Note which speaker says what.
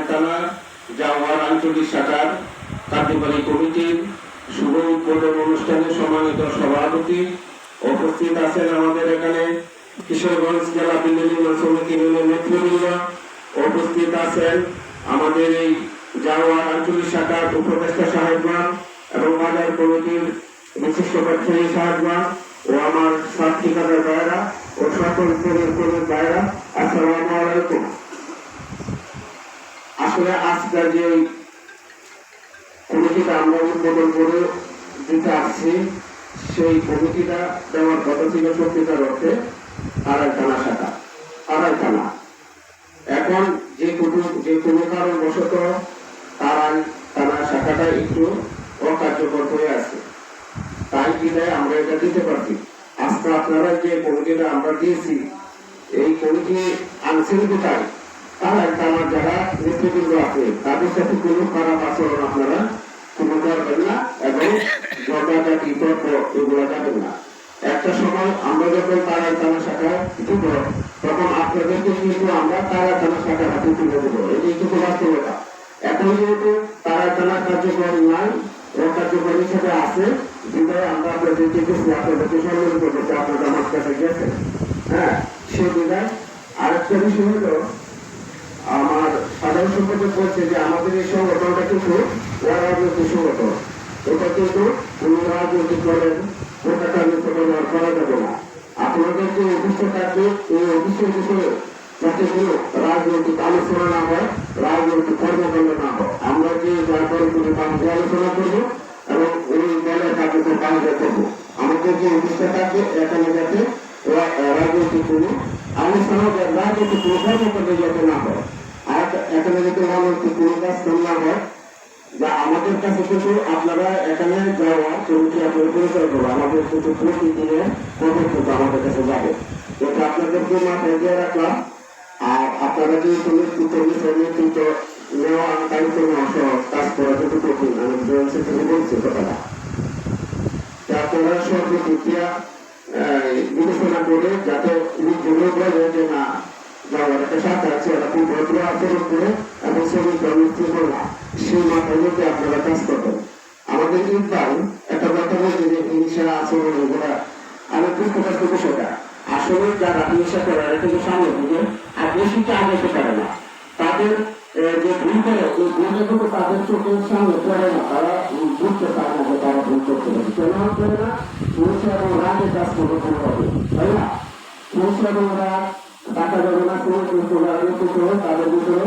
Speaker 1: থানা জাওয়ার আঞ্চলিক শাখার কার্যকরী কমিটির শুভ উদ্বোধন অনুষ্ঠানে সম্মানিত সভাপতি উপস্থিত আছেন আমাদের এখানে কিশোরগঞ্জ জেলা বিল্ডিং সমিতির নেতৃবৃন্দ, উপস্থিত আছেন আমাদের এই জাওয়ার আঞ্চলিক শাখার উপদেষ্টা সাহেবগণ এবং বাজার কমিটির বিশিষ্ট ব্যবসায়ী সাহেবগণ ও আমার ছাত্রীদের ভাইরা ও সকল কর্মীর ভাইরা, আসসালামু আলাইকুম। আসলে আজকের যে কমিটিটা আমরা উদ্বোধন করে দিতে আসছি, সেই কমিটিটা দেওয়ার কথা ছিল সত্যিকার অর্থে আড়াই থানা শাখা, আড়াই থানা। এখন যে কোনো কারণবশত আড়াই থানা শাখাটা একটু অকার্যকর হয়ে আছে, তাই বিধায় আমরা এটা দিতে পারছি। আজকে আপনারা যে কমিটিটা আমরা দিয়েছি, এই কমিটি আনছেন কোথায়? তারা আমার যারা নেতৃবৃন্দ আছে তাদের সাথে কোনো খারাপ আচরণ আপনারা কোনো করবেন না এবং ঝগড়াঝাটি তর্ক এগুলো যাবেন না। একটা সময় আমরা যখন তারা থানা শাখা দিব, তখন আপনাদেরকে কিন্তু আমরা তারা থানা শাখার হাতে তুলে দেবো, এটাই কিন্তু বাস্তবতা। এখন যেহেতু তারা থানা কার্যকর নাই, অকার্যকর হিসেবে আছে, বিধায় আমরা আপনাদেরকে কিছু আপনাদেরকে সম্মিলিত করতে আপনাদের আমার কাছে গেছেন। হ্যাঁ, সে বিধায় আরেকটা বিষয় হলো, আমার সাধারণ সম্পাদক বলছে যে আমাদের এই সংগঠনটা কিন্তু রাজনৈতিক সংগঠন, এটা কিন্তু কোন রাজনৈতিক দলের পতাকা ব্যবহার করা যাবে না। আপনাদের যে অফিসে থাকবে, এই অফিসের বিষয়ে যাতে কোনো রাজনৈতিক আলোচনা না হয়, রাজনৈতিক কর্মকাণ্ড না হয়। আমরা যে যার কোনো বাণিজ্য আলোচনা করবো এবং ওই দলের কাজকে বাণিজ্য করবো। আমাদের যে অফিসটা থাকবে এখানে যাতে রাজনৈতিক কোনো আলোচনা, রাজনৈতিক কোনো কর্মকাণ্ড যাতে না হয়, আর এখানে যদি রাজনৈতিক কোনো কাজ না হয়, যা আমাদের কাছে কিন্তু আপনারা এখানে যাওয়া কমিটি আপনার পরিচয় করবো, আমাদের কিন্তু প্রতিদিনের পদক্ষেপ আমাদের কাছে যাবে, এটা আপনাদেরকে মাথায় দিয়ে রাখলাম। আর আপনারা যে নেতৃত্ব নেওয়া দায়িত্ব নেওয়া সহজ, কাজ করা কিন্তু কঠিন, আমি থেকে বলছি কথাটা। আপনারা সর্বদিক দিয়া বিবেচনা করে যাতে উনি বলে যে না যাওয়ার একটা সাথে আছে, এটা খুব ভদ্র আচরণ করে এবং শ্রমিক নিশ্চিত না, সেই মাথায় মধ্যে আপনারা কাজ করবেন। আমাদের ইকবাল একটা কথা বলছে যে হিংসা আচরণ এগুলা, আমি বুঝতে পারছি বিষয়টা। আসলে যারা হিংসা করে এটা কিন্তু সামনে থেকে আর বেশিটা আগাইতে পারে না, তাদের যে ভুল করে এই ভুলটা কিন্তু তাদের চোখের সামনে পড়ে না, তারা বুঝতে পারে না যে তারা ভুল করতে পারে, কেন করে না? হিংসা এবং রাগের কাজ করতে হবে, তাই না? হিংসা এবং রাগ টাকা যাবে না, কোনো তাদের ভিতরে